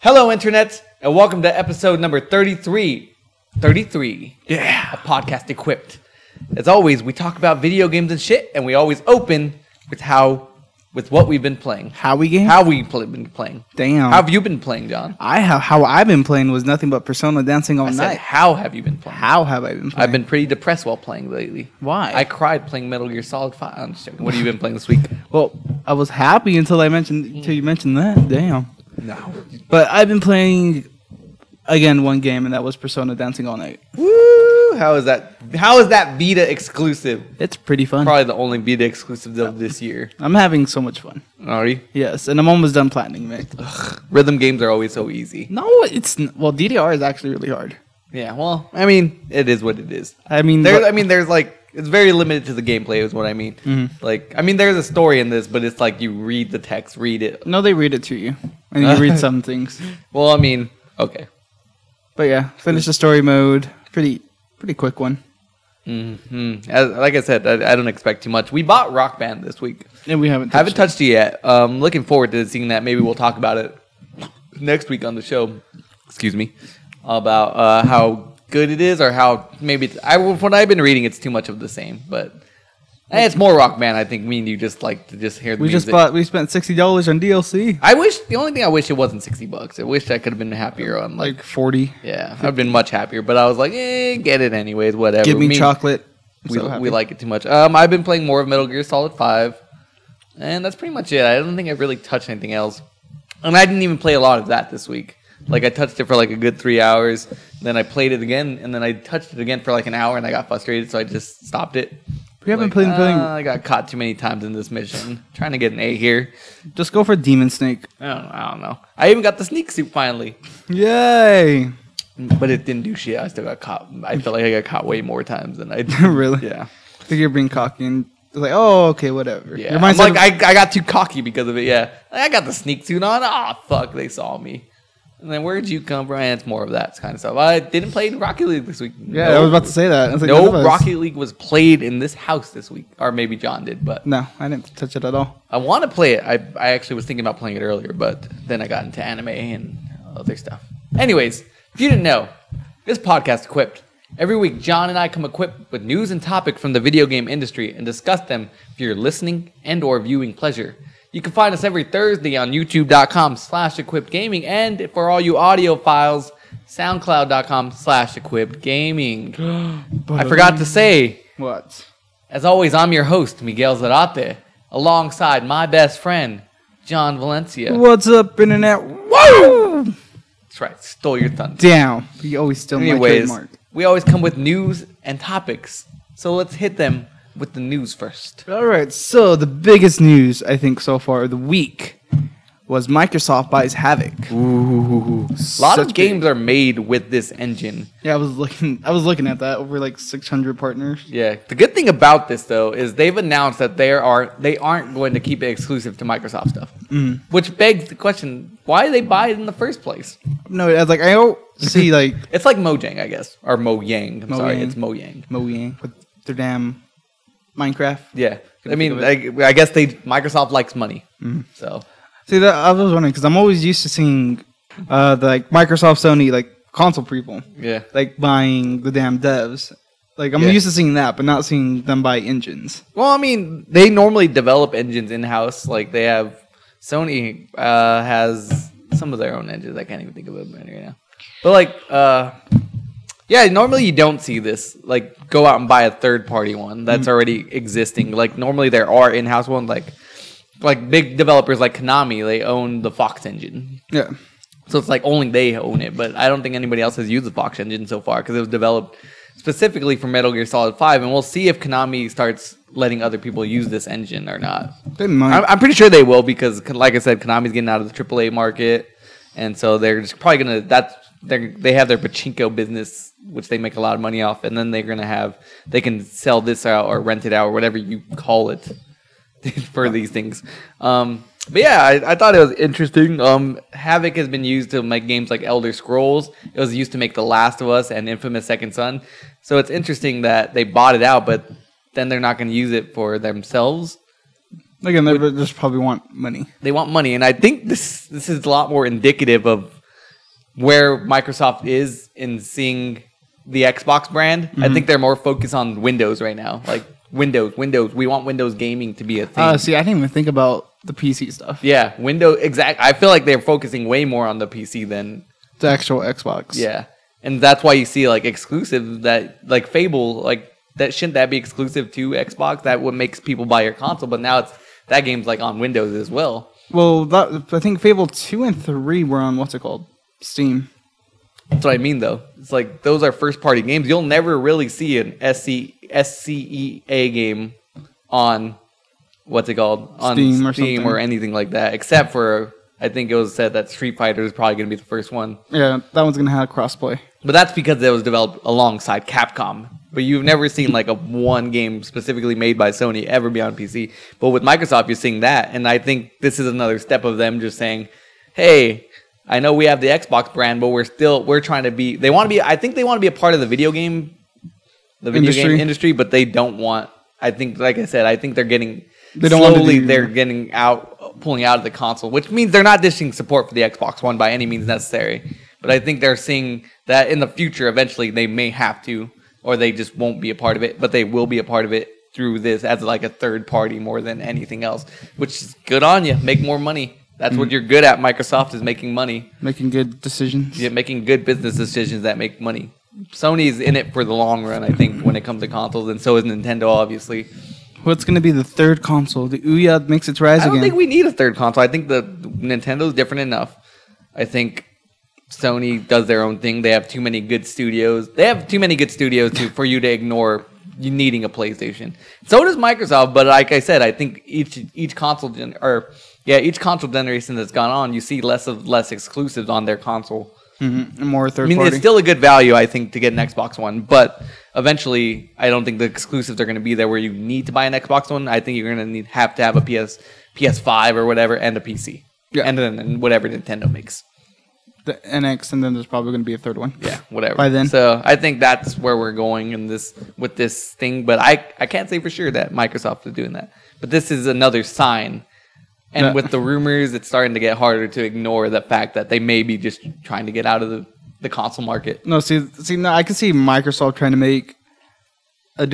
Hello, Internet, and welcome to episode number 33. 33. Yeah. A podcast equipped. As always, we talk about video games and shit, and we always open with what we've been playing. How we've been playing. Damn. How have you been playing, John? How I've been playing was nothing but Persona Dancing All Night. How have you been playing? How have I been playing? I've been pretty depressed while playing lately. Why? I cried playing Metal Gear Solid 5. I'm just joking. What have you been playing this week? Well, I was happy until you mentioned that. Damn. No. But I've been playing again one game, and that was Persona Dancing All Night. Woo! How is that? How is that Vita exclusive? It's pretty fun. Probably the only Vita exclusive of this year. I'm having so much fun. Are you? Yes, and I'm almost done platinum it. Rhythm games are always so easy. No, DDR is actually really hard. Yeah, well, I mean, it is what it is. There's It's very limited to the gameplay is what I mean. Mm-hmm. Like, I mean, there's a story in this, but it's like you read the text, read it. No, they read it to you, and you read some things. Well, I mean, okay. But yeah, finish the story mode. Pretty quick one. Mm-hmm. Like I said, I don't expect too much. We bought Rock Band this week. And we haven't touched it yet. Looking forward to seeing that. Maybe we'll talk about it next week on the show. Excuse me. About how good it is, or how maybe when I've been reading, it's too much of the same. But it's more Rock Band. I think me and you just like to just hear the music. We spent $60 on DLC. The only thing I wish it wasn't $60. I wish I could have been happier on like 40. Yeah, I've been much happier, but I was like, get it anyways, whatever. Give me chocolate. We like it too much. I've been playing more of Metal Gear Solid 5, and that's pretty much it. I don't think I've really touched anything else, and I didn't even play a lot of that this week. Like, I touched it for like a good 3 hours, then I played it again, and then I touched it again for like an hour, and I got frustrated, so I just stopped it. We haven't played. I got caught too many times in this mission. Trying to get an A here. Just go for Demon Snake. I don't know. I even got the sneak suit finally. Yay! But it didn't do shit. I still got caught. I feel like I got caught way more times than I did. Really? Yeah. I think you're being cocky and like, oh, okay, whatever. Yeah. I'm like, I got too cocky because of it. Yeah. I got the sneak suit on. Fuck, they saw me. And then where'd you come from? And it's more of that kind of stuff. I didn't play Rocket League this week. Yeah, I was about to say that. Like, no Rocket League was played in this house this week. Or maybe John did, but... No, I didn't touch it at all. I want to play it. I actually was thinking about playing it earlier, but then I got into anime and other stuff. Anyways, if you didn't know, this podcast equipped. Every week, John and I come equipped with news and topics from the video game industry and discuss them for your listening and or viewing pleasure. You can find us every Thursday on youtube.com/equippedgaming, and for all you audio files, soundcloud.com/equippedgaming. I forgot to say, what? As always, I'm your host, Miguel Zarate, alongside my best friend, John Valencia. What's up, Internet? Woo! That's right, stole your thunder. Damn, you always steal my trademark. We always come with news and topics, so let's hit them with the news first. All right, so the biggest news I think so far of the week was Microsoft buys Havok. Ooh, a lot of games are made with this engine. Yeah, I was looking at that, over like 600 partners. Yeah, the good thing about this though is they've announced that they aren't going to keep it exclusive to Microsoft stuff, which begs the question: why did they buy it in the first place? No, I was like, I don't see like it's like Mojang, I guess, or Mojang. I'm sorry, it's Mojang. Mojang with their damn Minecraft. Yeah, I mean, I guess Microsoft likes money, so. See, that I was wondering because I'm always used to seeing the Microsoft, Sony, like console people, like buying the damn devs. Like I'm used to seeing that, but not seeing them buy engines. Well, I mean, they normally develop engines in house. Like they have Sony has some of their own engines. I can't even think of it right now. But like, yeah, normally you don't see this. Like, go out and buy a third-party one that's already existing. Like normally there are in-house ones, like big developers like Konami, they own the Fox engine. Yeah. So it's like only they own it, but I don't think anybody else has used the Fox engine so far because it was developed specifically for Metal Gear Solid 5, and we'll see if Konami starts letting other people use this engine or not. They might. I'm pretty sure they will because, like I said, Konami's getting out of the AAA market, and so they're just probably going to... They have their Panchiko business, which they make a lot of money off, and then they're going to have... They can sell this out or rent it out or whatever you call it. For these things. But yeah, I thought it was interesting. Havok has been used to make games like Elder Scrolls. It was used to make The Last of Us and Infamous Second Son. So it's interesting that they bought it out, but then they're not going to use it for themselves. Again, they just probably want money. They want money, and I think this is a lot more indicative of where Microsoft is in seeing the Xbox brand. I think they're more focused on Windows right now. Like Windows. We want Windows gaming to be a thing. See, I didn't even think about the PC stuff. Yeah, Windows. Exactly. I feel like they're focusing way more on the PC than the actual Xbox. Yeah, and that's why you see like exclusive that like Fable, like that shouldn't that be exclusive to Xbox? That what makes people buy your console. But now that game's like on Windows as well. Well, I think Fable 2 and 3 were on what's it called? Steam. That's what I mean, though. It's like those are first-party games. You'll never really see an SCEA game on what's it called? On Steam or anything like that, except for I think it was said that Street Fighter is probably going to be the first one. Yeah, that one's going to have crossplay. But that's because it was developed alongside Capcom. But you've never seen like a one game specifically made by Sony ever be on PC. But with Microsoft, you're seeing that, and I think this is another step of them just saying, "Hey, I know we have the Xbox brand, but we're trying to be." I think they want to be a part of the video game industry, but they don't want. I think, like I said, I think they're getting pulling out of the console, which means they're not dishing support for the Xbox One by any means necessary. But I think they're seeing that in the future, eventually they may have to, or they just won't be a part of it, but they will be a part of it through this as like a third party more than anything else, which is good on you. Make more money. That's what you're good at. Microsoft is making money. Making good decisions. Yeah, making good business decisions that make money. Sony's in it for the long run, I think, when it comes to consoles, and so is Nintendo, obviously. What's going to be the third console? The Ouya makes its rise again. I don't think we need a third console. I think the Nintendo's different enough. I think Sony does their own thing. They have too many good studios. For you to ignore you needing a PlayStation. So does Microsoft, but like I said, I think each console generation that's gone on, you see less exclusives on their console. Mm-hmm. More third party. It's still a good value, I think, to get an Xbox One, but eventually, I don't think the exclusives are going to be there where you need to buy an Xbox One. I think you're going to have to have a PS5 or whatever, and a PC. Yeah. And then whatever Nintendo makes. The NX, and then there's probably going to be a third one. Yeah, whatever. By then. So I think that's where we're going with this thing, but I can't say for sure that Microsoft is doing that. But this is another sign. And with the rumors, it's starting to get harder to ignore the fact that they may be just trying to get out of the console market. No, see, no, I can see Microsoft trying to make a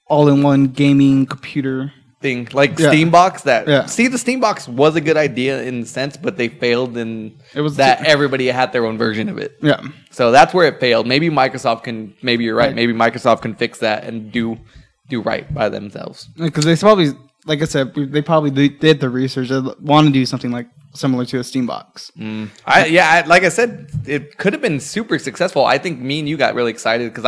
all-in-one gaming computer thing, like Steambox. See, the Steambox was a good idea in the sense, but they failed in everybody had their own version of it. Yeah. So that's where it failed. Maybe Microsoft can. Maybe you're right. Maybe Microsoft can fix that and do right by themselves. Because they probably. Like I said, they probably did the research. They want to do something like similar to a Steambox. Like I said, it could have been super successful. I think me and you got really excited because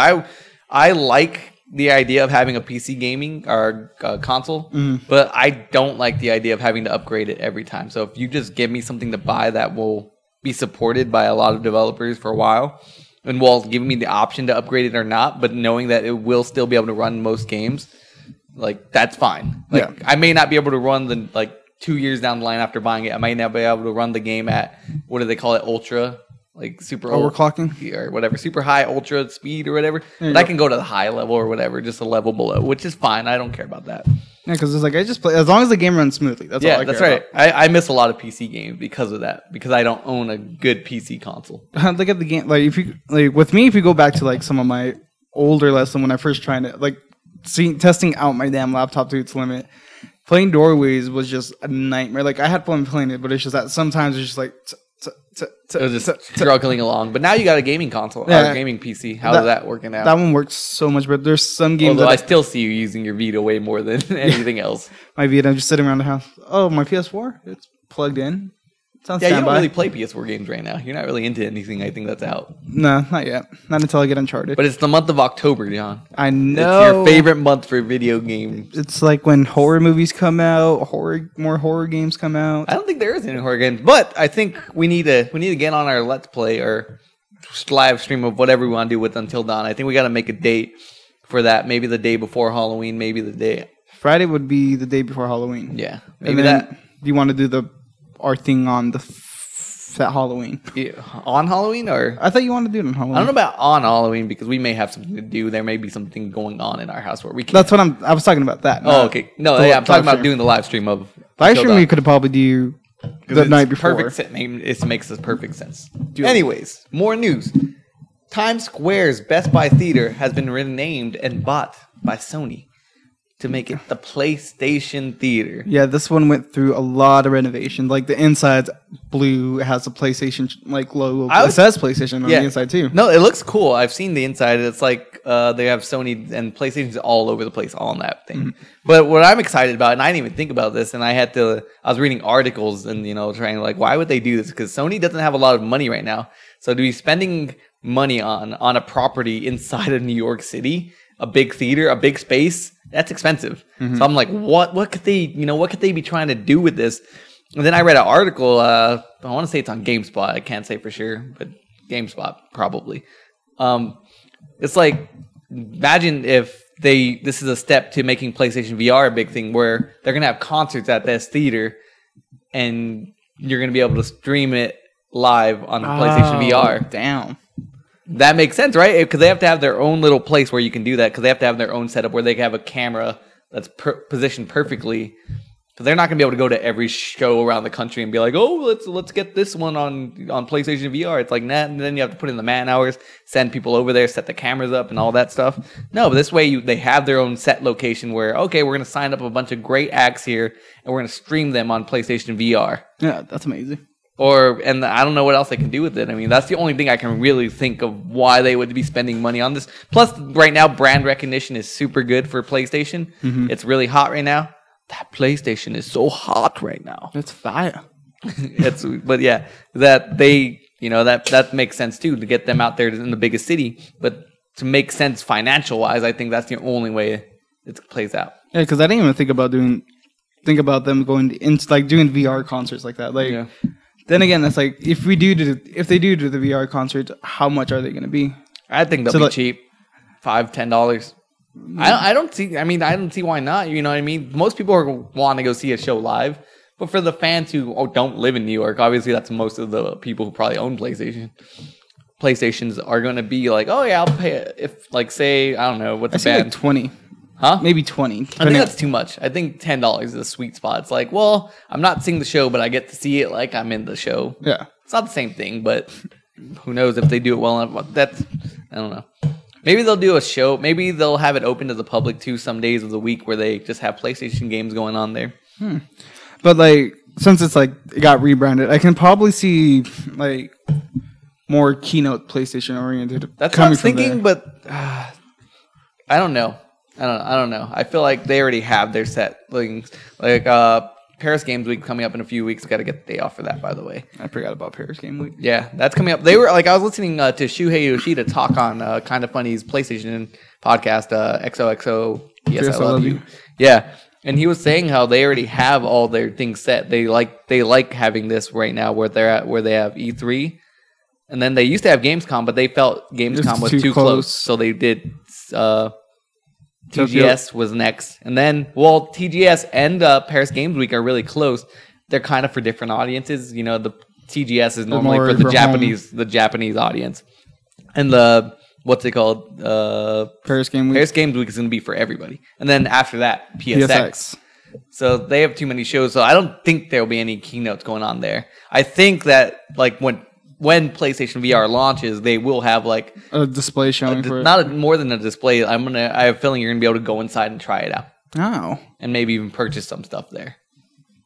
I like the idea of having a PC gaming or console, but I don't like the idea of having to upgrade it every time. So if you just give me something to buy that will be supported by a lot of developers for a while, and will give me the option to upgrade it or not, but knowing that it will still be able to run most games. Like, that's fine. I may not be able to run 2 years down the line after buying it. I might not be able to run the game at, what do they call it? Ultra, like super overclocking or whatever, super high ultra speed or whatever. But I can go to the high level or whatever, just a level below, which is fine. I don't care about that. Yeah, because it's like, I just play, as long as the game runs smoothly. That's all I care that's right. I miss a lot of PC games because of that, because I don't own a good PC console. Look at the game, if you, with me, if you go back to some of my older lessons when I first tried to, testing out my damn laptop to its limit. Playing Doorways was just a nightmare. I had fun playing it, but it's just that sometimes it's just it was just struggling along. But now you got a gaming console, or a gaming PC. How's that working out? That one works so much better. There's some games. Although I still see you using your Vita way more than anything else. My Vita, I'm just sitting around the house. Oh, my PS4, it's plugged in. You don't really play PS4 games right now. You're not really into anything, I think, that's out. No, not yet. Not until I get Uncharted. But it's the month of October, John. I know. It's your favorite month for video games. It's like when horror movies come out, more horror games come out. I don't think there is any horror games, but I think we need to get on our Let's Play or live stream of whatever we want to do with Until Dawn. I think we got to make a date for that. Maybe the day before Halloween, maybe the day. Friday would be the day before Halloween. Yeah, maybe that. Do you want to do our thing on that Halloween? Yeah. On Halloween, or I thought you wanted to do it on Halloween. I don't know about on Halloween because we may have something to do. There may be something going on in our house where we can't. That's what I was talking about. That. Oh, okay. No, I'm talking about doing the live stream of. Live stream we could probably do the night before. It makes this perfect sense. Anyways, more news. Times Square's Best Buy Theater has been renamed and bought by Sony to make it the PlayStation Theater. Yeah, this one went through a lot of renovation. Like the inside's blue, it has a PlayStation like logo. It says PlayStation on the inside too. No, it looks cool. I've seen the inside. It's like they have Sony and PlayStation's all over the place on that thing. Mm-hmm. But what I'm excited about, and I didn't even think about this, and I was reading articles and trying like, why would they do this? Because Sony doesn't have a lot of money right now. So to be spending money on a property inside of New York City, a big theater, a big space, that's expensive. Mm-hmm. So I'm like, what could they be trying to do with this? And then I read an article, I want to say it's on GameSpot, I can't say for sure, but GameSpot probably. It's like, imagine if this is a step to making PlayStation VR a big thing, where they're going to have concerts at this theater and you're going to be able to stream it live on the PlayStation VR. Damn. That makes sense, right? Because they have to have their own little place where you can do that, because they have to have their own setup where they can have a camera that's positioned perfectly. Because they're not going to be able to go to every show around the country and be like, oh, let's get this one on PlayStation VR. It's like, nah, and then you have to put in the man hours, send people over there, set the cameras up and all that stuff. No, but this way they have their own set location where, okay, we're going to sign up a bunch of great acts here and we're going to stream them on PlayStation VR. Yeah, that's amazing. And I don't know what else they can do with it. I mean, that's the only thing I can really think of why they would be spending money on this. Plus, right now, brand recognition is super good for PlayStation. Mm-hmm. It's really hot right now. That PlayStation is so hot right now. It's fire. But yeah, that makes sense too, to get them out there in the biggest city. But to make sense financial wise, I think that's the only way it plays out. Yeah, because I didn't even think about them going into like doing VR concerts like that. Like. Yeah. Then again, it's like if they do the VR concerts, how much are they going to be? I think they'll be cheap, $5-10. I don't see why not. You know what I mean? Most people want to go see a show live, but for the fans who don't live in New York, obviously that's most of the people who probably own PlayStations are going to be like, oh yeah, I'll pay it. If like say I don't know what's the band, like 20. Huh? Maybe 20. I think that's too much. I think $10 is a sweet spot. It's like, well, I'm not seeing the show, but I get to see it like I'm in the show. Yeah. It's not the same thing, but who knows if they do it well enough. I don't know. Maybe they'll do a show. Maybe they'll have it open to the public too some days of the week where they just have PlayStation games going on there. But like, since it's like it got rebranded, I can probably see like more keynote PlayStation oriented. That's what I was thinking, but I don't know. I don't know. I feel like they already have their set things. Like Paris Games Week coming up in a few weeks. Got to get the day off for that, by the way. I forgot about Paris Game Week. Yeah, that's coming up. They were like, I was listening to Shuhei Yoshida talk on Kind of Funny's PlayStation podcast, XOXO. Yes, I love you. Yeah, and he was saying how they already have all their things set. They like having this right now where they're at, where they have E3, and then they used to have Gamescom, but they felt Gamescom was too close, so they did. TGS was next, and then TGS and Paris Games Week are really close. They're kind of for different audiences. You know, the TGS is normally for the Japanese audience, and the what's it called? Paris Games Week. Paris Games Week is going to be for everybody, and then after that, PSX. So they have too many shows, so I don't think there will be any keynotes going on there. I think that like when PlayStation VR launches, they will have like a display showing for it. More than a display. I have a feeling you're gonna be able to go inside and try it out. Oh, and maybe even purchase some stuff there.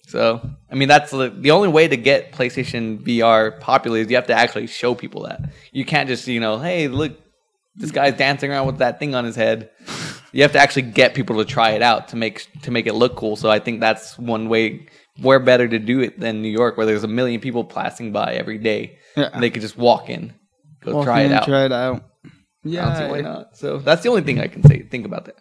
So I mean, that's the only way to get PlayStation VR popular is you have to actually show people that. You can't just hey, look, this guy's dancing around with that thing on his head. You have to actually get people to try it out to make it look cool. So I think that's one way. Where better to do it than New York, where there's a million people passing by every day. Yeah. And they could just walk in, try it out. Yeah, I don't see why not. So that's the only thing I can think about that.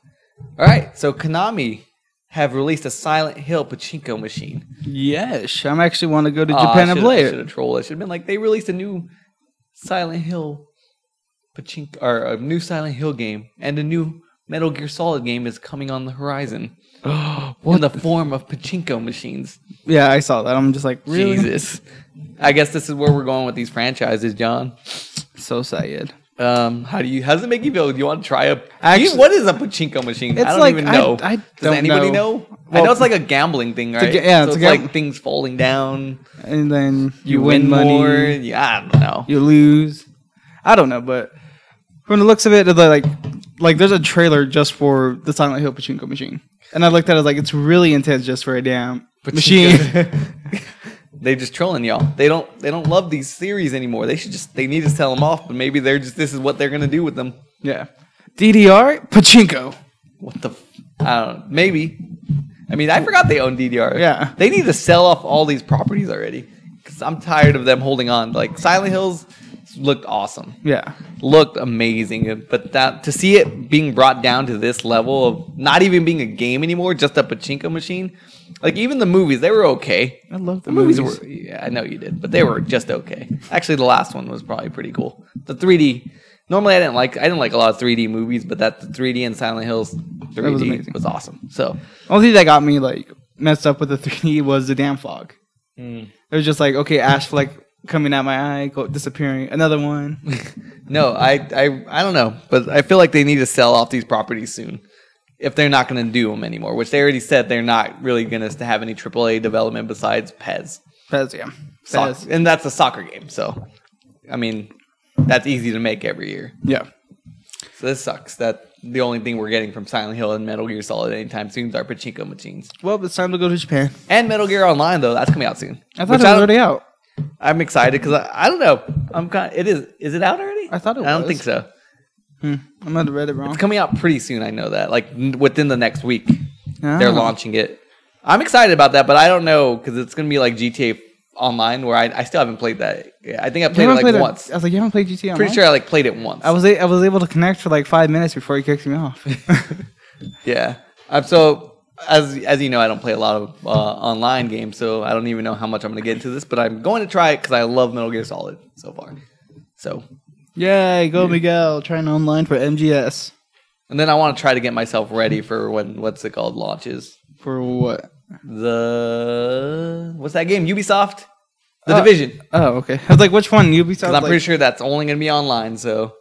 All right, so Konami have released a Silent Hill pachinko machine. Yes, I actually want to go to Japan and play it. I should have trolled. It should have been like they released a new Silent Hill pachinko, or a new Silent Hill game, and a new Metal Gear Solid game is coming on the horizon. In the form of pachinko machines. Yeah, I saw that. I'm just like, really? Jesus. I guess this is where we're going with these franchises, John. So sad. How does it make you feel? Do you want to try what is a pachinko machine? I don't even know. Does anybody know? Well, I know it's like a gambling thing, right? So it's like things falling down, and then you win money. More. Yeah, I don't know. You lose. I don't know, but from the looks of it, like there's a trailer just for the Silent Hill pachinko machine, and I looked at it like it's really intense just for a damn machine. They just trolling y'all. They don't love these series anymore. They need to sell them off, but maybe this is what they're gonna do with them. Yeah. DDR pachinko. What the? I don't know. Maybe. I mean, I forgot they own DDR. Yeah. They need to sell off all these properties already. Because I'm tired of them holding on. Like Silent Hills looked awesome. Yeah. Looked amazing. But to see it being brought down to this level of not even being a game anymore, just a pachinko machine. Like even the movies, they were okay. I love the movies. Yeah, I know you did, but they were just okay. Actually, the last one was probably pretty cool. The 3D. Normally, I didn't like a lot of 3D movies, but the 3D and Silent Hills 3D was awesome. So, only thing that got me like messed up with the 3D was the damn fog. It was just like, okay, ash fleck coming out my eye, disappearing. Another one. No, I don't know, but I feel like they need to sell off these properties soon if they're not going to do them anymore. Which they already said they're not really going to have any AAA development besides PES. PES, yeah, PES. And that's a soccer game. So, I mean. That's easy to make every year. Yeah. So this sucks. That the only thing we're getting from Silent Hill and Metal Gear Solid anytime soon is our pachinko machines. Well, it's time to go to Japan. And Metal Gear Online though, that's coming out soon. I thought it was already out. I'm excited because I don't know. It is. Is it out already? I thought it was. I don't think so. I might have read it wrong. It's coming out pretty soon. I know that. Like within the next week, they're launching it. I'm excited about that, but I don't know because it's gonna be like GTA Online, where I still haven't played that. I think I played it like once. I was like, you haven't played GTA Online? Pretty sure I played it once. I was able to connect for like 5 minutes before he kicked me off. Yeah. So as you know, I don't play a lot of online games, so I don't even know how much I'm going to get into this, but I'm going to try it because I love Metal Gear Solid so far. So, yay, go Miguel, trying online for MGS. And then I want to try to get myself ready for when launches. For what? What's that game? Ubisoft? The Division. Oh, okay. I was like, which one? Ubisoft? Because I'm pretty sure that's only going to be online, so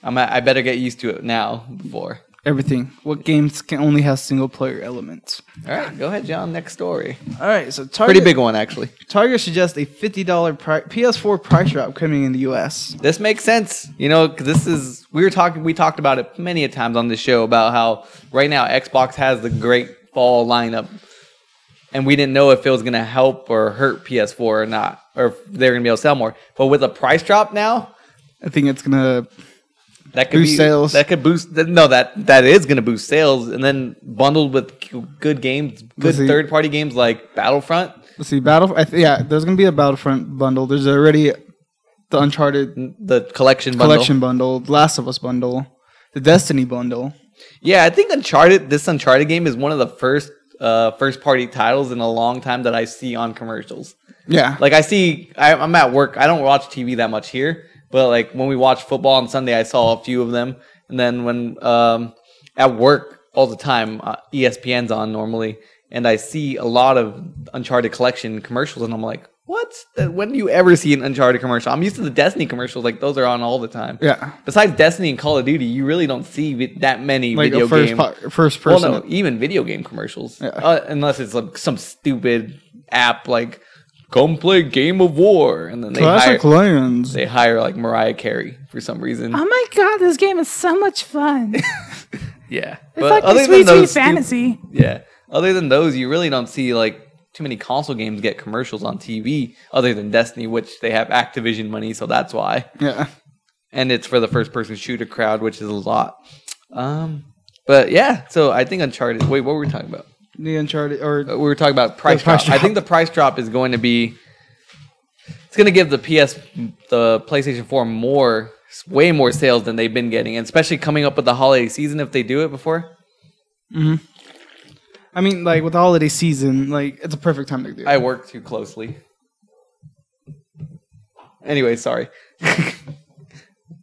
I better get used to it now before. Everything. What games can only have single player elements? All right, go ahead, John. Next story. All right, so Target, pretty big one actually. Target suggests a $50 PS4 price drop coming in the US. This makes sense, because we talked about it many a times on this show about how right now Xbox has the great fall lineup, and we didn't know if it was going to help or hurt PS4 or not, or if they're going to be able to sell more. But with a price drop now, I think it's going to that could boost sales. That could boost. No, that is going to boost sales, and then bundled with good games, good third-party games like Battlefront. Let's see, there's going to be a Battlefront bundle. There's already the Uncharted, the collection bundle, the Last of Us bundle, the Destiny bundle. Yeah, I think this Uncharted game is one of the first-party titles in a long time that I see on commercials. Yeah, like I'm at work. I don't watch TV that much here. But like when we watch football on Sunday, I saw a few of them. And then when at work all the time, ESPN's on normally, and I see a lot of Uncharted collection commercials, and I'm like, what? When do you ever see an Uncharted commercial? I'm used to the Destiny commercials, like those are on all the time. Yeah. Besides Destiny and Call of Duty, you really don't see that many video game first person. Well, no, even video game commercials, unless it's like some stupid app like. Come play Game of War, and then they hire like Mariah Carey for some reason. Oh my god, this game is so much fun! Yeah, it's like a sweet fantasy. Yeah, other than those, you really don't see like too many console games get commercials on TV. Other than Destiny, which they have Activision money, so that's why. Yeah, and it's for the first-person shooter crowd, which is a lot. But yeah, so I think Uncharted. Wait, what were we talking about? The Uncharted, or we were talking about price drop. I think the price drop is going to be. It's going to give the PlayStation 4 way more sales than they've been getting, and especially coming up with the holiday season if they do it before. Mm-hmm. I mean, like with the holiday season, like it's a perfect time to do it. I work too closely. Anyway, sorry.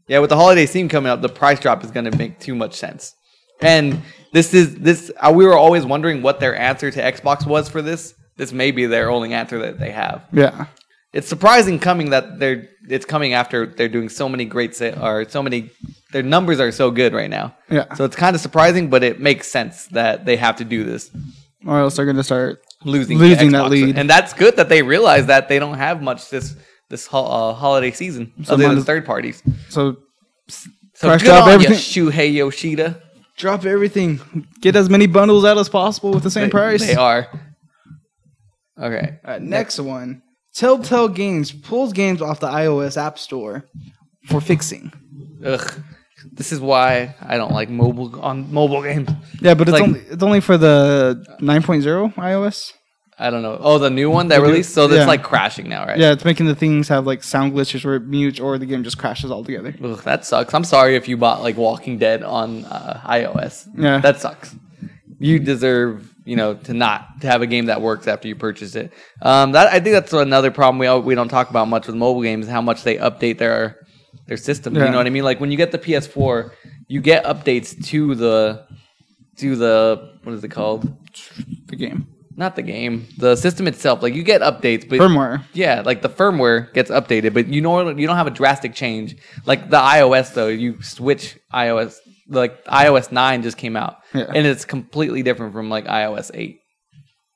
Yeah, with the holiday season coming up, the price drop is going to make too much sense. And we were always wondering what their answer to Xbox was for this. This may be their only answer that they have. Yeah. it's surprising it's coming after they're doing so many great their numbers are so good right now. Yeah. So it's kind of surprising, but it makes sense that they have to do this. Or else they're going to start losing that lead. And that's good that they realize that they don't have much this holiday season other than third parties. So good on you, Shuhei Yoshida. Drop everything. Get as many bundles out as possible with the same price. They are. Okay. Next one. Telltale Games pulls games off the iOS App Store for fixing. Ugh. This is why I don't like mobile games. Yeah, but it's only for the 9.0 iOS. I don't know. Oh, the new one that released? So it's like crashing now, right? Yeah, it's making the things have like sound glitches where it mutes or the game just crashes altogether. Ugh, that sucks. I'm sorry if you bought like Walking Dead on iOS. Yeah. That sucks. You deserve, to have a game that works after you purchase it. I think that's another problem we don't talk about much with mobile games, how much they update their systems. Yeah. You know what I mean? Like when you get the PS4, you get updates to the what is it called? The game. Not the game. The system itself. Like you get updates, but firmware. Yeah, like the firmware gets updated, but you don't have a drastic change. Like the iOS though, you switch iOS. Like iOS 9 just came out, and it's completely different from like iOS 8.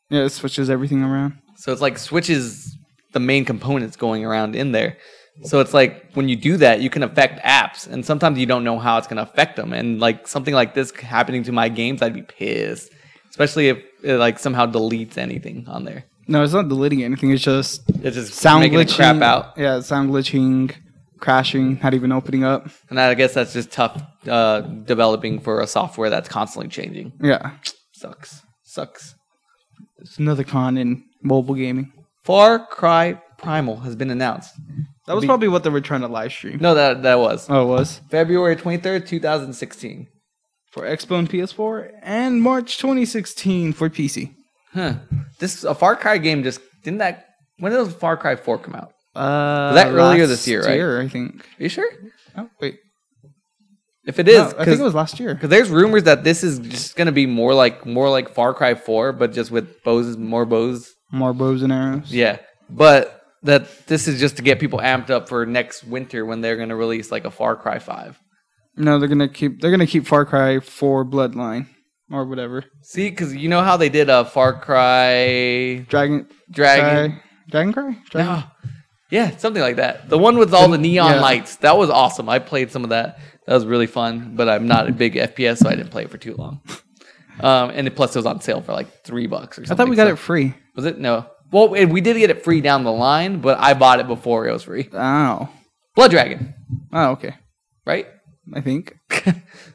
Yeah, it switches everything around. So it's like switches the main components going around in there. So it's like when you do that, you can affect apps, and sometimes you don't know how it's going to affect them. And like something like this happening to my games, I'd be pissed, especially if it like somehow deletes anything on there. No, it's not deleting anything. It's just sound making glitching, it crap out. Yeah, sound glitching, crashing, not even opening up. And I guess that's just tough developing for a software that's constantly changing. Yeah, sucks. It's another con in mobile gaming. Far Cry Primal has been announced. That was probably what they were trying to live stream. No, that was. Oh, it was? February 23rd, 2016. For Expo and PS4, and March 2016 for PC. Huh. A Far Cry game when did Far Cry 4 come out? Was that earlier this year, right? Year, I think. Are you sure? Oh, wait. If it is, I think it was last year. Because there's rumors that this is just going to be more like Far Cry 4, but just with more bows. More bows and arrows. Yeah, but that this is just to get people amped up for next winter when they're going to release like a Far Cry 5. No, they're gonna keep Far Cry 4 Bloodline or whatever. See, because you know how they did a Far Cry Dragon Cry? No. Yeah, something like that. The one with all the neon lights. That was awesome. I played some of that. That was really fun, but I'm not a big FPS, so I didn't play it for too long. And plus it was on sale for like $3 or something. I thought we got it free. Was it? No. Well, we did get it free down the line, but I bought it before it was free. Oh. Blood Dragon. Oh, okay. Right? I think.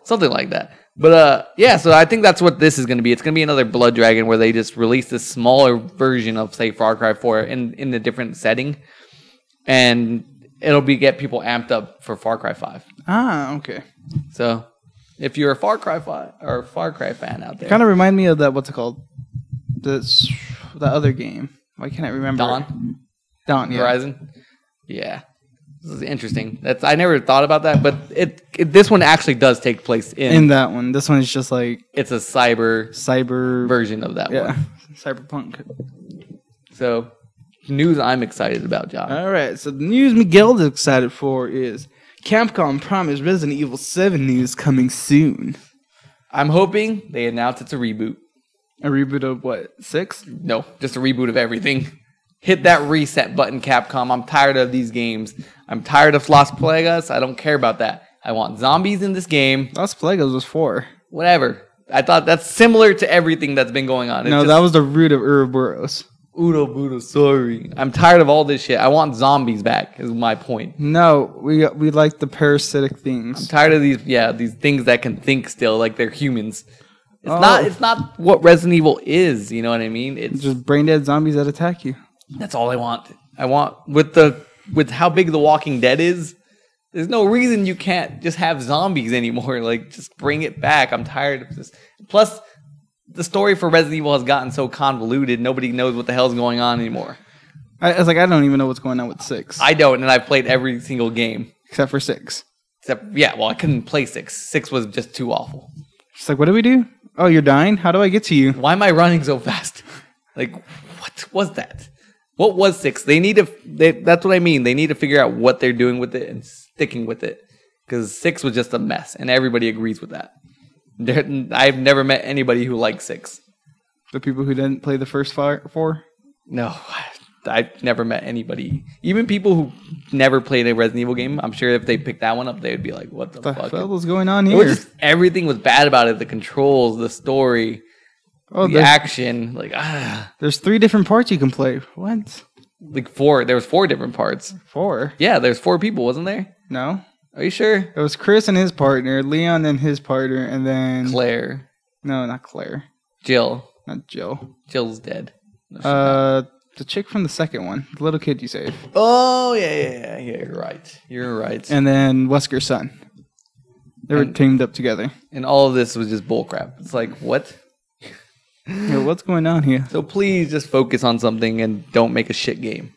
Something like that. But so I think that's what this is going to be. It's going to be another Blood Dragon where they just release this smaller version of, say, Far Cry 4 in a different setting. And it'll get people amped up for Far Cry 5. Ah, okay. So if you're a Far Cry 5 or a Far Cry fan out there. Kind of remind me of that, what's it called? The other game. Why can't I remember? Dawn, yeah. Horizon? Yeah. This is interesting. I never thought about that, but this one actually does take place in that one. This one is just like it's a cyber version of that one. Yeah, cyberpunk. So, news I'm excited about, John. All right. So the news Miguel is excited for is Capcom promised Resident Evil 7 news coming soon. I'm hoping they announce it's a reboot. A reboot of what? 6? No, just a reboot of everything. Hit that reset button, Capcom. I'm tired of these games. I'm tired of Las Plagas. I don't care about that. I want zombies in this game. Las Plagas was 4. Whatever. I thought that's similar to everything that's been going on. That was the root of Ouroboros. Ouroboros, sorry. I'm tired of all this shit. I want zombies back, is my point. No, we like the parasitic things. I'm tired of these things that can think still, like they're humans. It's not what Resident Evil is, you know what I mean? It's just brain dead zombies that attack you. That's all I want. I want with how big The Walking Dead is, there's no reason you can't just have zombies anymore. Like, just bring it back. I'm tired of this. Plus, the story for Resident Evil has gotten so convoluted, nobody knows what the hell's going on anymore. I was like, I don't even know what's going on with 6. I don't, and I've played every single game. Except for 6. I couldn't play 6. 6 was just too awful. It's like, what do we do? Oh, you're dying? How do I get to you? Why am I running so fast? Like, what was that? What was 6? That's what I mean. They need to figure out what they're doing with it and sticking with it. Because 6 was just a mess, and everybody agrees with that. I've never met anybody who liked 6. The people who didn't play the first 4? No, I've never met anybody. Even people who never played a Resident Evil game, I'm sure if they picked that one up, they would be like, what the fuck? What was going on here? Everything was bad about it. The controls, the story, the action. There's 3 different parts you can play. What? 4. There was 4 different parts. 4? Yeah, there's 4 people, wasn't there? No. Are you sure? It was Chris and his partner, Leon and his partner, and then... Claire. No, not Claire. Jill. Not Jill. Jill's dead. No, the chick from the second one. The little kid you saved. Oh, yeah, you're right. And then Wesker's son. They were teamed up together. And all of this was just bullcrap. It's like, what? Yeah, what's going on here? So please just focus on something and don't make a shit game.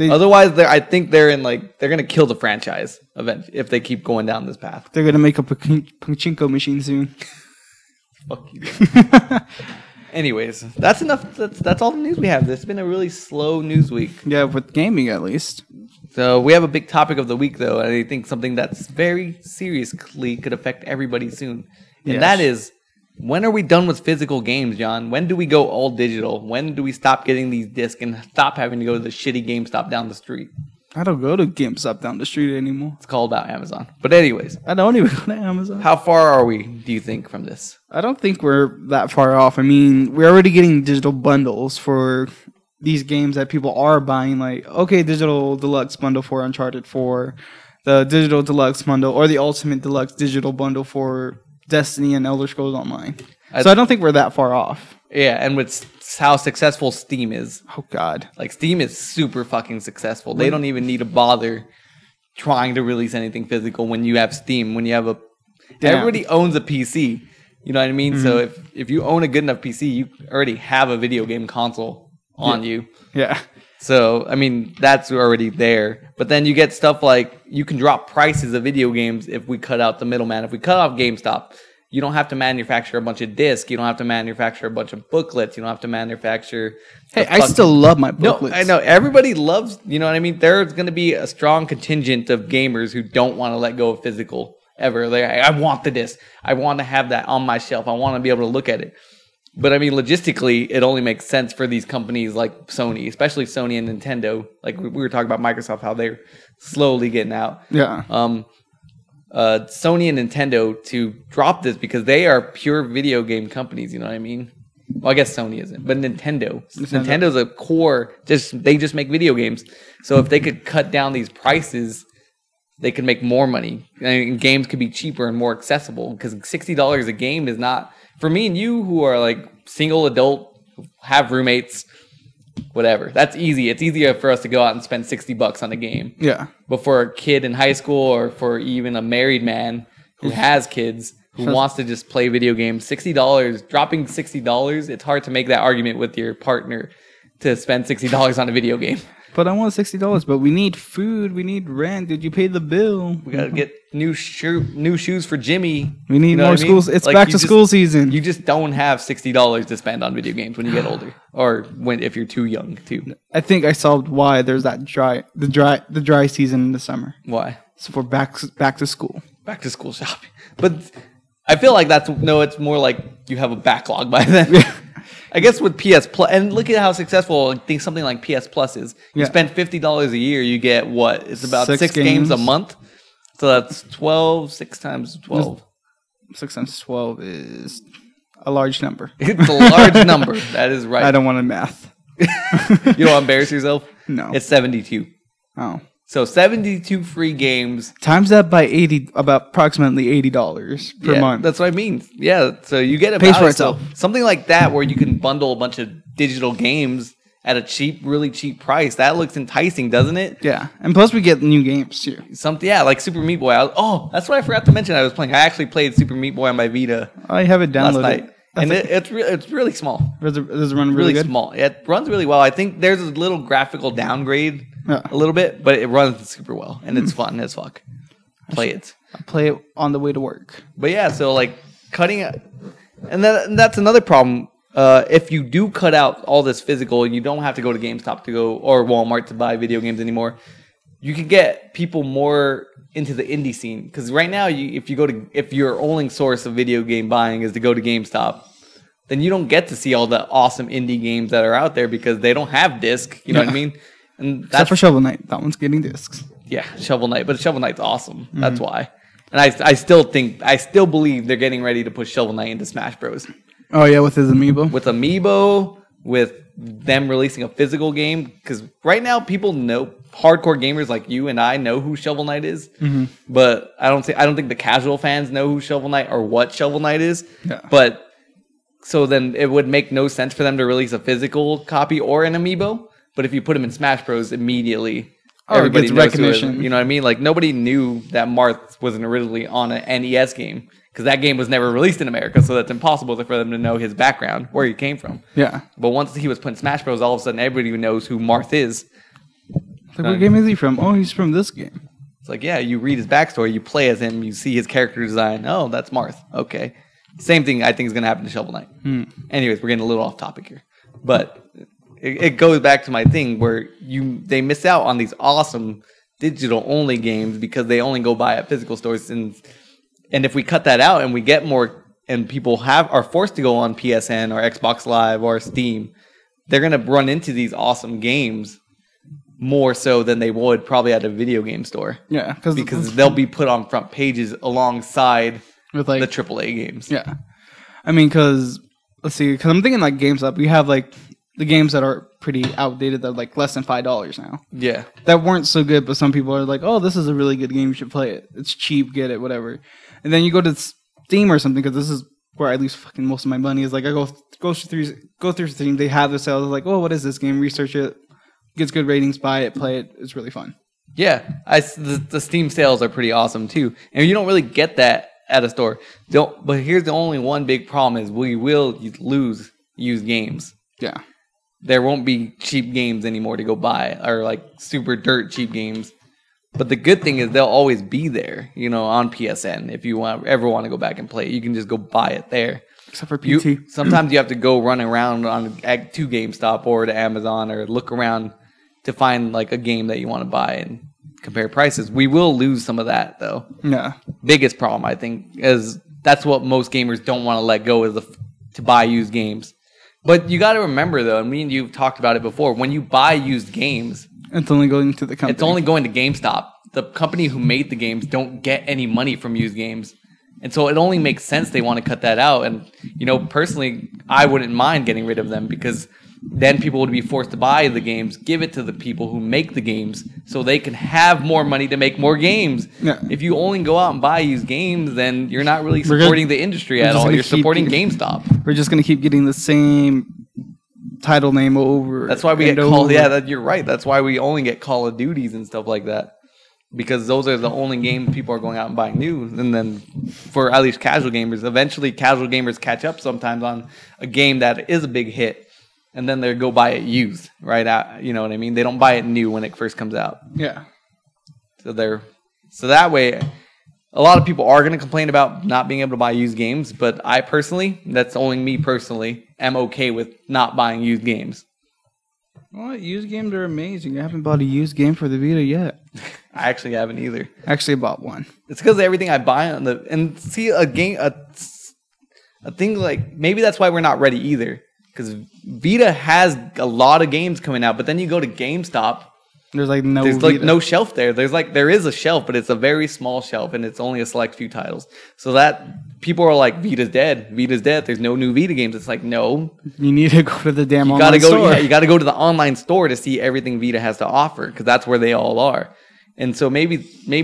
Otherwise, I think they're gonna kill the franchise event if they keep going down this path. They're gonna make a Panchiko machine soon. Fuck you. Anyways, that's enough. That's all the news we have. It's been a really slow news week. Yeah, with gaming at least. So we have a big topic of the week, though, and I think something that's very seriously could affect everybody soon, and that is. When are we done with physical games, John? When do we go all digital? When do we stop getting these discs and stop having to go to the shitty GameStop down the street? I don't go to GameStop down the street anymore. It's called out Amazon. But anyways. I don't even go to Amazon. How far are we, do you think, from this? I don't think we're that far off. I mean, we're already getting digital bundles for these games that people are buying. Like, okay, digital deluxe bundle for Uncharted 4, the digital deluxe bundle, or the ultimate deluxe digital bundle for Destiny and Elder Scrolls Online. So I don't think we're that far off. Yeah, and with how successful Steam is. Oh, God. Like, Steam is super fucking successful. They don't even need to bother trying to release anything physical when you have Steam. When you have everybody owns a PC. You know what I mean? Mm-hmm. So if you own a good enough PC, you already have a video game console on you. Yeah. So, I mean, that's already there. But then you get stuff like you can drop prices of video games if we cut out the middleman. If we cut off GameStop, you don't have to manufacture a bunch of discs. You don't have to manufacture a bunch of booklets. You don't have to manufacture... Hey, I still love my booklets. No, I know. Everybody loves... You know what I mean? There's going to be a strong contingent of gamers who don't want to let go of physical ever. I want the disc. I want to have that on my shelf. I want to be able to look at it. But I mean, logistically, it only makes sense for these companies like Sony, especially Sony and Nintendo. Like we were talking about Microsoft, how they're slowly getting out. Yeah. Sony and Nintendo to drop this because they are pure video game companies. You know what I mean? Well, I guess Sony isn't, but Nintendo's a core. They just make video games. So if they could cut down these prices, they could make more money, and games could be cheaper and more accessible. Because $60 a game is not. For me and you who are like single adult, have roommates, whatever, that's easy. It's easier for us to go out and spend $60 on a game. Yeah. But for a kid in high school or for even a married man who has kids who wants to just play video games, dropping $60, it's hard to make that argument with your partner to spend $60 on a video game. But I want $60. But we need food. We need rent. Did you pay the bill? We gotta get new shoes for Jimmy. We need more schools. It's like back to school season. You just don't have $60 to spend on video games when you get older, or if you're too young too. I think I solved why there's that the dry season in the summer. Why? So for back to school. Back to school shopping. But I feel like it's more like you have a backlog by then. Yeah. I guess with PS Plus, and look at how successful I think something like PS Plus is. You spend $50 a year, you get what? It's about 6 games a month. So that's 12, 6 times 12. 6 times 12 is a large number. It's a large number. That is right. I don't want to math. You don't want to embarrass yourself? No. It's 72. Oh. So 72 free games. Times that by about approximately $80 per month. That's what I mean. Yeah, so you get pays for itself. Something like that where you can bundle a bunch of digital games at a really cheap price. That looks enticing, doesn't it? Yeah, and plus we get new games too. Like Super Meat Boy. That's what I forgot to mention. I was playing. I actually played Super Meat Boy on my Vita. I have it downloaded last night. And it's really small. Does it run really good? Small. It runs really well. I think there's a little graphical downgrade, a little bit, but it runs super well and it's fun as fuck. Play it. I play it on the way to work. But yeah, so like cutting it, and that's another problem. if you do cut out all this physical, you don't have to go to GameStop or Walmart to buy video games anymore. You can get people more into the indie scene, because right now, if your only source of video game buying is to go to GameStop, then you don't get to see all the awesome indie games that are out there because they don't have disc. You know what I mean? And except for Shovel Knight, that one's getting discs. Yeah, Shovel Knight, but Shovel Knight's awesome. That's why. And I still believe they're getting ready to push Shovel Knight into Smash Bros. Oh yeah, with his amiibo. With amiibo, with them releasing a physical game, because right now people know, hardcore gamers like you and I know who Shovel Knight is, but I don't think the casual fans know who Shovel Knight or what Shovel Knight is. Yeah. But so then it would make no sense for them to release a physical copy or an amiibo. But if you put him in Smash Bros, immediately everybody knows recognition. You know what I mean? Like nobody knew that Marth wasn't originally on an NES game, because that game was never released in America, so that's impossible for them to know his background, where he came from. Yeah. But once he was put in Smash Bros, all of a sudden everybody knows who Marth is. Like, what game is he from? Oh, he's from this game. It's like, yeah, you read his backstory, you play as him, you see his character design. Oh, that's Marth. Okay. Same thing I think is going to happen to Shovel Knight. Anyways, we're getting a little off topic here. But it goes back to my thing where they miss out on these awesome digital-only games because they only go buy at physical stores. And if we cut that out and we get more, and people are forced to go on PSN or Xbox Live or Steam, they're going to run into these awesome games more so than they would probably at a video game store. Yeah, because they'll be put on front pages alongside with like the AAA games. Yeah, I mean, because let's see, because I'm thinking like GameStop, we have like the games that are pretty outdated that are like less than $5 now. Yeah, that weren't so good, but some people are like, "Oh, this is a really good game. You should play it. It's cheap. Get it, whatever." And then you go to Steam or something, because this is where I lose fucking most of my money. Is like I go through Steam. They have the sales. Like, oh, what is this game? Research it. Gets good ratings, buy it, play it. It's really fun. Yeah, the Steam sales are pretty awesome too, and you don't really get that at a store. But here's the only one big problem: is we will lose used games. Yeah, there won't be cheap games anymore to go buy, or like super dirt cheap games. But the good thing is they'll always be there, on PSN. If you ever want to go back and play it, you can just go buy it there. Except for PT. Sometimes you have to go run around to GameStop or to Amazon or look around to find like a game that you want to buy and compare prices. We will lose some of that though. Yeah. Biggest problem I think is that's what most gamers don't want to let go, is to buy used games. But you got to remember though, and me and you've talked about it before, when you buy used games, it's only going to the company. It's only going to GameStop. The company who made the games don't get any money from used games. And so it only makes sense they want to cut that out. And, personally, I wouldn't mind getting rid of them, because then people would be forced to buy the games, give it to the people who make the games so they can have more money to make more games. Yeah. If you only go out and buy used games, then you're not really supporting the industry at all. You're supporting GameStop. We're just going to keep getting the same title name over. That's why we get called. Yeah, you're right. That's why we only get Call of Duties and stuff like that. Because those are the only games people are going out and buying new. And then for at least casual gamers, eventually casual gamers catch up sometimes on a game that is a big hit. And then they go buy it used, right? You know what I mean? They don't buy it new when it first comes out. Yeah. So that way, a lot of people are going to complain about not being able to buy used games. But I personally, that's only me personally, am okay with not buying used games. Well, used games are amazing. I haven't bought a used game for the Vita yet. I actually haven't either. Actually, I bought one. It's because everything I buy and see a thing like, maybe that's why we're not ready either. Because Vita has a lot of games coming out, but then you go to GameStop, there's no shelf there. There is a shelf, but it's a very small shelf, and it's only a select few titles. So that people are like, Vita's dead. Vita's dead. There's no new Vita games. It's like, no. You need to go to the damn online store. Yeah, you got to go to the online store to see everything Vita has to offer, because that's where they all are. And so maybe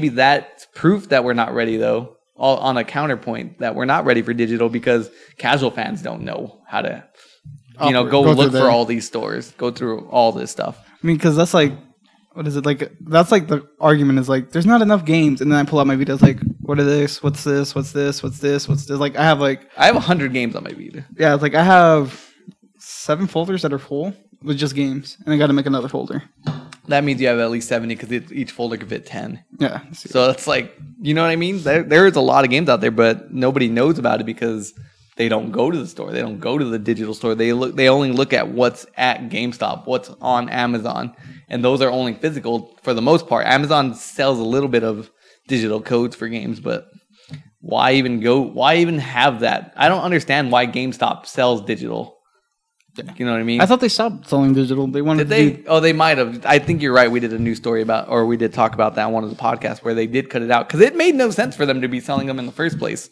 that's proof that we're not ready, though, on a counterpoint, that we're not ready for digital, because casual fans don't know how to, go look for all these stores, go through all this stuff. I mean, because that's like, what is it like? That's like the argument is like, there's not enough games, and then I pull out my Vita. It's like, what are this? What's this? What's this? What's this? What's this? Like I have 100 games on my Vita. Yeah, it's like I have 7 folders that are full with just games, and I got to make another folder. That means you have at least 70, because each folder can fit 10. Yeah. So it's like, you know what I mean? There is a lot of games out there, but nobody knows about it because they don't go to the store. They don't go to the digital store. They only look at what's at GameStop, what's on Amazon, and those are only physical for the most part. Amazon sells a little bit of digital codes for games, but why even go? Why even have that? I don't understand why GameStop sells digital. You know what I mean? I thought they stopped selling digital. They wanted Oh, they might have. I think you're right. We did a news story we did talk about that on one of the podcasts where they did cut it out because it made no sense for them to be selling them in the first place.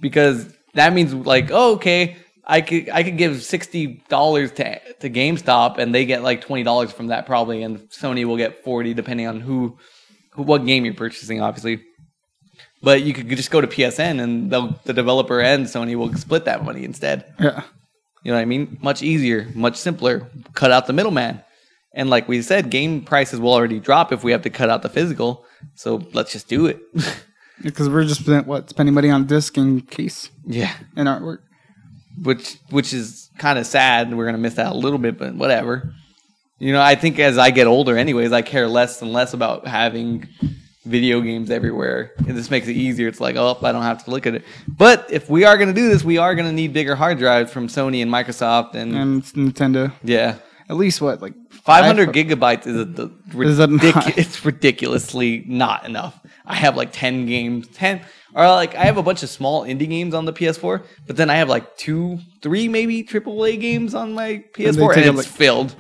Because that means like, oh, okay, I could give $60 to GameStop and they get like $20 from that probably, and Sony will get $40 depending on what game you're purchasing, obviously. But you could just go to PSN and the developer and Sony will split that money instead. Yeah. You know what I mean? Much easier, much simpler. Cut out the middleman. And like we said, game prices will already drop if we have to cut out the physical. So let's just do it. Because we're just spending money on disc and case. Yeah. And artwork. Which is kind of sad. We're going to miss that a little bit, but whatever. You know, I think as I get older anyways, I care less and less about having video games everywhere. And this makes it easier. It's like, oh, I don't have to look at it. But if we are going to do this, we are going to need bigger hard drives from Sony and Microsoft and Nintendo. Yeah. At least what, like 500 gigabytes it's ridiculously not enough. I have like 10 games, I have a bunch of small indie games on the PS4, but then I have like 3 maybe AAA games on my PS4 and it's filled.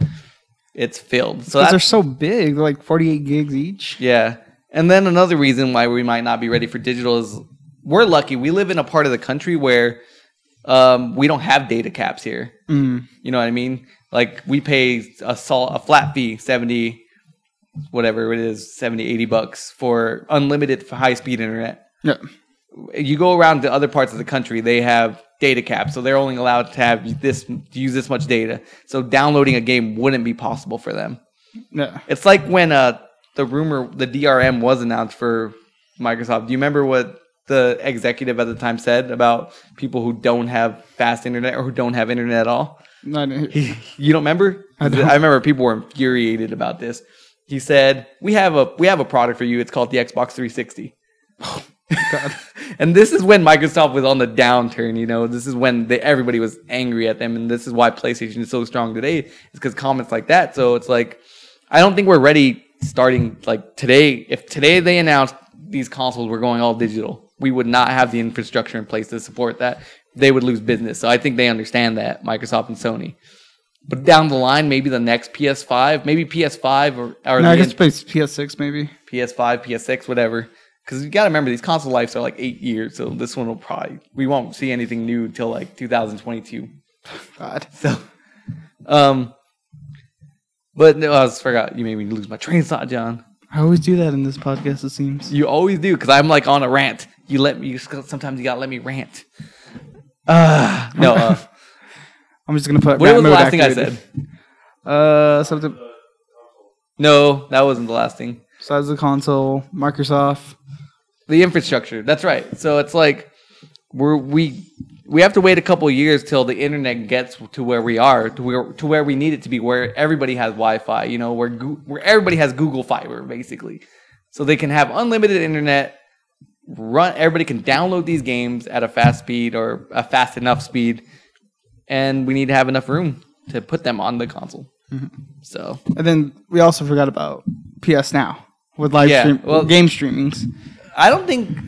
It's filled. So they're so big, they're like 48 gigs each. Yeah. And then another reason why we might not be ready for digital is we're lucky. We live in a part of the country where we don't have data caps here. Mm. You know what I mean? Like we pay a flat fee, 70, whatever it is, 70, 80 bucks for unlimited high-speed internet. Yeah. You go around to other parts of the country, they have data caps, so they're only allowed to use this much data. So downloading a game wouldn't be possible for them. Yeah. It's like when the DRM was announced for Microsoft. Do you remember what the executive at the time said about people who don't have fast internet or who don't have internet at all? No, you don't remember? I remember people were infuriated about this. He said, "We have a product for you. It's called the Xbox 360." Oh, God. And this is when Microsoft was on the downturn. You know, this is when everybody was angry at them, and this is why PlayStation is so strong today. It's because comments like that. So it's like, I don't think we're ready. Starting like today, if today they announced these consoles were going all digital, we would not have the infrastructure in place to support that. They would lose business. So I think they understand that, Microsoft and Sony. But down the line, maybe the next PS5, maybe PS5 or no, I guess PS6 maybe. PS5, PS6, whatever. Because you got to remember, these console lives are like 8 years. So this one we won't see anything new until like 2022. God. So, but no, I forgot. You made me lose my train of thought, John. I always do that in this podcast, it seems. You always do, because I'm like on a rant. Sometimes you gotta let me rant. No. I'm just gonna put. What was the last thing I said? Something. No, that wasn't the last thing. Besides the console, Microsoft, the infrastructure. That's right. So it's like we have to wait a couple of years till the internet gets to where we are, to where we need it to be, where everybody has Wi-Fi. You know, where everybody has Google Fiber, basically, so they can have unlimited internet. Everybody can download these games at a fast speed or a fast enough speed, and we need to have enough room to put them on the console. Mm-hmm. So, and then we also forgot about PS Now with game streamings. I don't think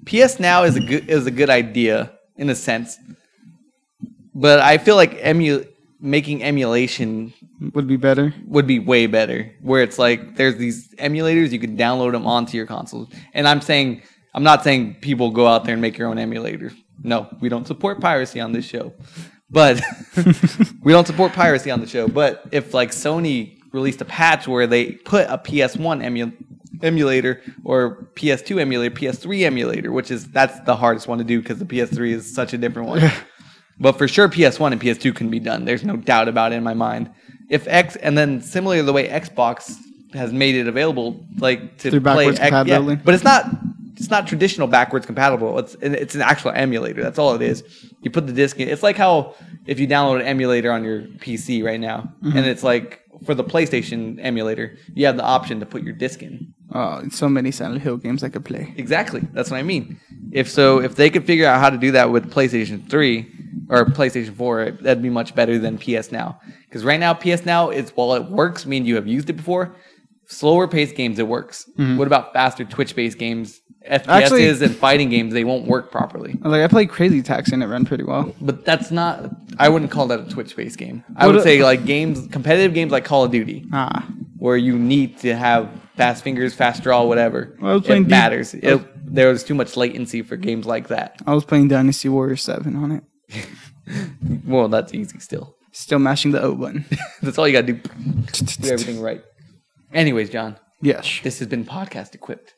PS Now is a good idea in a sense, but I feel like making emulation would be better. Would be way better. Where it's like there's these emulators, you can download them onto your consoles, and I'm not saying people go out there and make your own emulator. No, we don't support piracy on this show. But we don't support piracy on the show. But if like Sony released a patch where they put a PS1 emulator or PS2 emulator, PS3 emulator, that's the hardest one to do because the PS3 is such a different one. But for sure PS1 and PS2 can be done. There's no doubt about it in my mind. And then similarly the way Xbox has made it available like to play compatibility. But it's not traditional backwards compatible. It's an actual emulator. That's all it is. You put the disc in. It's like how if you download an emulator on your PC right now, mm-hmm. and it's like for the PlayStation emulator, you have the option to put your disc in. Oh, so many Silent Hill games I could play. Exactly. That's what I mean. If they could figure out how to do that with PlayStation 3 or PlayStation 4, that'd be much better than PS Now. Because right now, PS Now while it works, mean you have used it before. Slower paced games, it works. Mm-hmm. What about faster Twitch based games? FPSs and fighting games, they won't work properly. Like I played Crazy Taxi and it ran pretty well. But that's not. I wouldn't call that a Twitch based game. I would say like competitive games like Call of Duty, where you need to have fast fingers, fast draw, whatever. Well, it matters. There was too much latency for games like that. I was playing Dynasty Warriors 7 on it. Well, that's easy still. Still mashing the O button. That's all you gotta do. Do everything right. Anyways, John. Yes. This has been Podcast Equipped.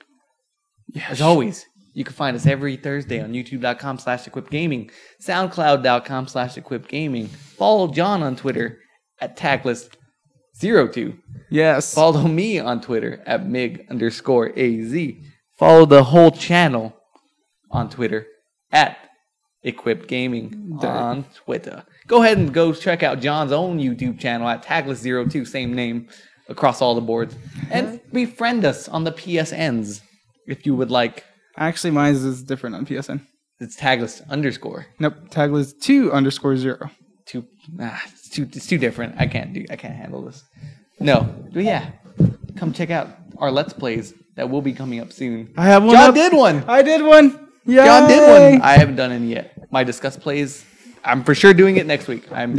Yes. As always, you can find us every Thursday on youtube.com/equipgaming, soundcloud.com/equipgaming. Follow John on Twitter at tagless02. Yes. Follow me on Twitter at mig_az. Follow the whole channel on Twitter at equipgaming on Twitter. Go ahead and go check out John's own YouTube channel at tagless02, same name across all the boards. And befriend us on the PSNs. If you would like. Actually, mine is different on PSN. It's tagless_. Nope, tagless 2_0. It's too different. I can't handle this. No, but yeah, come check out our Let's Plays that will be coming up soon. I have one. John did one. I did one. Yay! John did one. I haven't done any yet. My Discuss Plays. I'm for sure doing it next week. I'm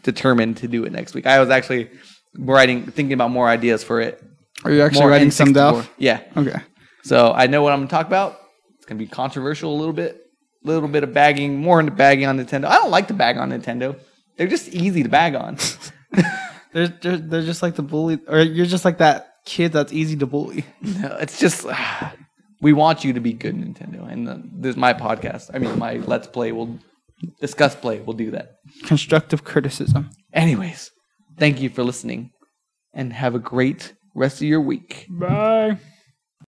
determined to do it next week. I was actually thinking about more ideas for it. Are you actually writing some down? Yeah. Okay. So I know what I'm going to talk about. It's going to be controversial a little bit of bagging, more into bagging on Nintendo. I don't like to bag on Nintendo. They're just easy to bag on. they're just like the bully, or you're just like that kid that's easy to bully. No, it's just we want you to be good, Nintendo, and this is my podcast. I mean, my Let's Play will Discuss Play will do that. Constructive criticism. Anyways, thank you for listening, and have a great rest of your week. Bye.